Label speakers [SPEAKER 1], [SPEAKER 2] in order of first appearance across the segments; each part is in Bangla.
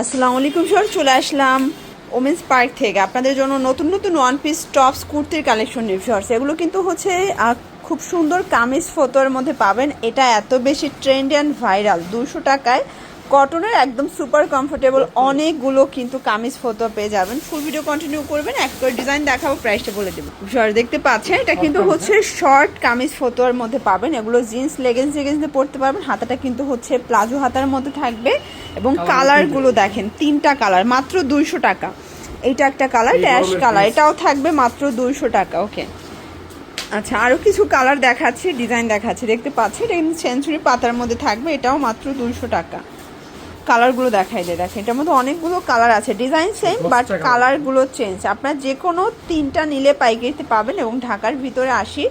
[SPEAKER 1] আসসালামু আলাইকুম স্যার, চলে আসলাম ওমেন্স পার্ক থেকে আপনাদের জন্য নতুন নতুন ওয়ান পিস টপস কুর্তির কালেকশন নিয়ে শর্টস। এগুলো কিন্তু হচ্ছে খুব সুন্দর কামিজ ফতোর মধ্যে পাবেন। এটা এত বেশি ট্রেন্ড অ্যান্ড ভাইরাল, 200 টাকায় কটনের একদম সুপার কমফোর্টেবল অনেকগুলো কিন্তু কামিজ ফতো পেয়ে যাবেন। ফুল ভিডিও কন্টিনিউ করবেন, এক করে ডিজাইন দেখাবো, প্রাইসটা বলে দেবো। শর্ট দেখতে পাচ্ছেন, এটা কিন্তু হচ্ছে শর্ট কামিজ ফতোর মধ্যে পাবেন। এগুলো জিন্স লেগিংস দিয়ে পরতে পারবেন। হাতাটা কিন্তু হচ্ছে প্লাজো হাতার মধ্যে থাকবে এবং কালারগুলো দেখেন, 3টা কালার, মাত্র 200 টাকা। এইটা একটা কালার, ড্যাশ কালার, এটাও থাকবে মাত্র 200 টাকা। ওকে, আচ্ছা, আরও কিছু কালার দেখাচ্ছি, ডিজাইন দেখাচ্ছি। দেখতে পাচ্ছি এটা কিন্তু সেঞ্চুরি পাতার মধ্যে থাকবে, এটাও মাত্র 200 টাকা। কালারগুলো দেখাই দিয়ে দেখেন, এটার মধ্যে অনেকগুলো কালার আছে, ডিজাইন সেম বাট কালারগুলো চেঞ্জ। আপনার যে কোনো 3টা নিলে পাইকারিতে পাবেন এবং ঢাকার ভিতরে 80,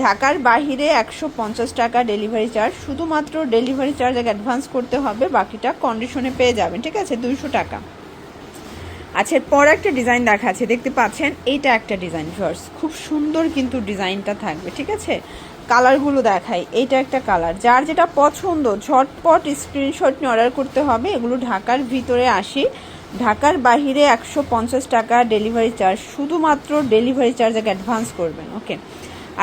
[SPEAKER 1] ঢাকার বাহিরে 150 টাকা ডেলিভারি চার্জ। শুধুমাত্র ডেলিভারি চার্জ আগে অ্যাডভান্স করতে হবে, বাকিটা কন্ডিশনে পেয়ে যাবেন, ঠিক আছে, 200 টাকা। আচ্ছা, এরপর একটা ডিজাইন দেখাচ্ছে, দেখতে পাচ্ছেন এইটা একটা ডিজাইন ফার্স্ট, খুব সুন্দর কিন্তু ডিজাইনটা থাকবে, ঠিক আছে। কালারগুলো দেখাই, এইটা একটা কালার, যার যেটা পছন্দ ঝটপট স্ক্রিনশট নিয়ে অর্ডার করতে হবে। এগুলো ঢাকার ভিতরে 80, ঢাকার বাহিরে 150 টাকা ডেলিভারি চার্জ। শুধুমাত্র ডেলিভারি চার্জ আগে অ্যাডভান্স করবেন। ওকে,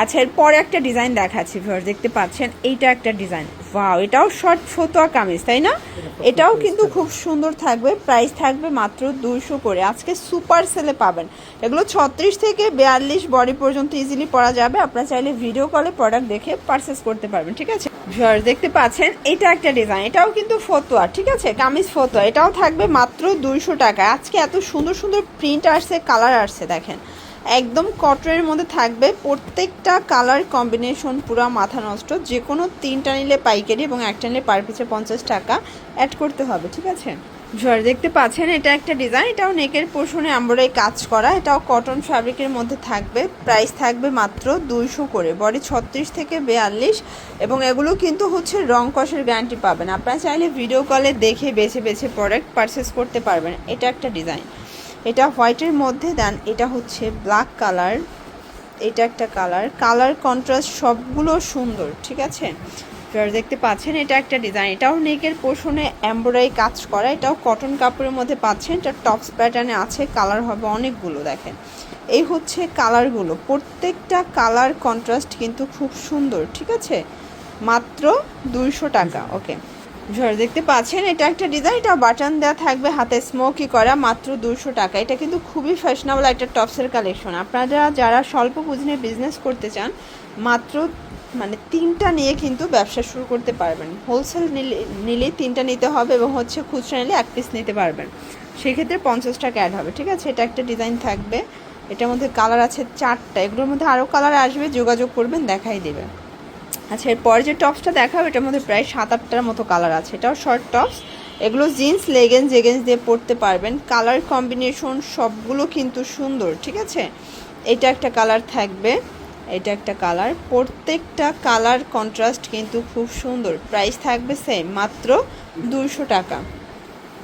[SPEAKER 1] আচ্ছা, এরপরে একটা ডিজাইন দেখাচ্ছি ভিউয়ার্স, দেখতে পাচ্ছেন এইটা একটা ডিজাইন। ওয়াও, এটাও শর্ট ফতোয়া কামিজ, তাই না? এটাও কিন্তু খুব সুন্দর থাকবে, প্রাইস থাকবে মাত্র 200 করে। আজকে সুপার সেলে পাবেন। এগুলো 36 থেকে 42 বডি পর্যন্ত ইজিলি পরা যাবে। আপনারা চাইলে ভিডিও কলে প্রোডাক্ট দেখে পারচেস করতে পারবেন, ঠিক আছে। ভিউয়ার্স দেখতে পাচ্ছেন এইটা একটা ডিজাইন, এটাও কিন্তু ফতোয়া, ঠিক আছে, কামিজ ফতোয়া। এটাও থাকবে মাত্র 200 টাকা। আজকে এত সুন্দর সুন্দর প্রিন্ট আসছে, কালার আসছে, দেখেন একদম কটনের মধ্যে থাকবে। প্রত্যেকটা কালার কম্বিনেশন পুরো মাথা নষ্ট। যে কোনো 3টা নিলে পাইকারি এবং একটা নিলে পার পিছে 50 টাকা অ্যাড করতে হবে, ঠিক আছে। ঝড় দেখতে পাচ্ছেন, এটা একটা ডিজাইন, এটাও নেকের পোর্শনে এমব্রয়ডারি কাজ করা, এটাও কটন ফ্যাব্রিকের মধ্যে থাকবে। প্রাইস থাকবে মাত্র 200 করে। বডি 36 থেকে 42 এবং এগুলো কিন্তু হচ্ছে রং কষের গ্যারান্টি পাবেন। আপনারা চাইলে ভিডিও কলে দেখে বেছে বেছে প্রোডাক্ট পারচেস করতে পারবেন। এটা একটা ডিজাইন, এটা হোয়াইটের মধ্যে দেন, এটা হচ্ছে ব্ল্যাক কালার, এটা একটা কালার, কালার কন্ট্রাস্ট সবগুলো সুন্দর, ঠিক আছে। দেখতে পাচ্ছেন এটা একটা ডিজাইন, এটাও নেকের পোর্শনে এমব্রয়ডারি কাজ করা, এটাও কটন কাপড়ের মধ্যে পাচ্ছেন। এটা টপস প্যাটার্নে আছে, কালার হবে অনেকগুলো, দেখেন এই হচ্ছে কালারগুলো। প্রত্যেকটা কালার কন্ট্রাস্ট কিন্তু খুব সুন্দর, ঠিক আছে, মাত্র 200 টাকা। ওকে, ঝড় দেখতে পাচ্ছেন, এটা একটা ডিজাইন, এটা বাটন দেওয়া থাকবে, হাতে স্মোকি করা, মাত্র 200 টাকা। এটা কিন্তু খুবই ফ্যাশনেবল একটা টপসের কালেকশন। আপনারা যারা স্বল্প পুঁজি বিজনেস করতে চান, মাত্র 3টা নিয়ে কিন্তু ব্যবসা শুরু করতে পারবেন। হোলসেল নিলে 3টা নিতে হবে এবং হচ্ছে খুচরা নিলে 1 পিস নিতে পারবেন, সেক্ষেত্রে 50 টাকা অ্যাড হবে, ঠিক আছে। এটা একটা ডিজাইন থাকবে, এটার মধ্যে কালার আছে 4টা, এগুলোর মধ্যে আরও কালার আসবে, যোগাযোগ করবেন, দেখাই দেবে। আচ্ছা, এরপর যে টপসটা দেখাবো, এটার মধ্যে প্রায় 7-8টার মতো কালার আছে। এটাও শর্ট টপস, এগুলো জিন্স লেগিংস দিয়ে পরতে পারবেন। কালার কম্বিনেশন সবগুলো কিন্তু সুন্দর, ঠিক আছে। এটা একটা কালার থাকবে, এটা একটা কালার, প্রত্যেকটা কালার কন্ট্রাস্ট কিন্তু খুব সুন্দর। প্রাইস থাকবে সেম, মাত্র 200 টাকা।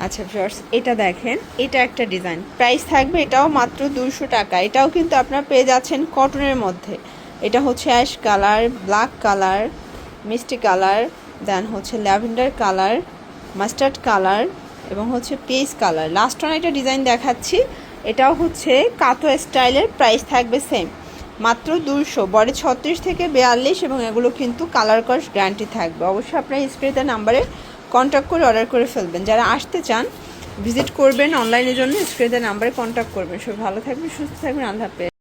[SPEAKER 1] আচ্ছা ভিউয়ার্স, এটা দেখেন, এটা একটা ডিজাইন, প্রাইস থাকবে এটাও মাত্র 200 টাকা। এটাও কিন্তু আপনারা পেয়ে যাচ্ছেন কটনের মধ্যে। এটা হচ্ছে অ্যাশ কালার, ব্ল্যাক কালার, মিষ্টি কালার, দেন হচ্ছে ল্যাভেন্ডার কালার, মাস্টার্ড কালার এবং হচ্ছে পিচ কালার। লাস্ট ওয়ান একটা ডিজাইন দেখাচ্ছি, এটাও হচ্ছে কাতো স্টাইলের, প্রাইস থাকবে সেম, মাত্র 200। বডি 36 থেকে 42 এবং এগুলো কিন্তু কালার কস গ্যারান্টি থাকবে। অবশ্যই আপনার স্ক্রিনের নাম্বারে কন্ট্যাক্ট করে অর্ডার করে ফেলবেন। যারা আসতে চান ভিজিট করবেন অনলাইনের জন্য, স্ক্রিনের নাম্বারে কন্ট্যাক্ট করবেন। সব ভালো থাকবেন, সুস্থ থাকবেন, আল্লাহ হাফেজ।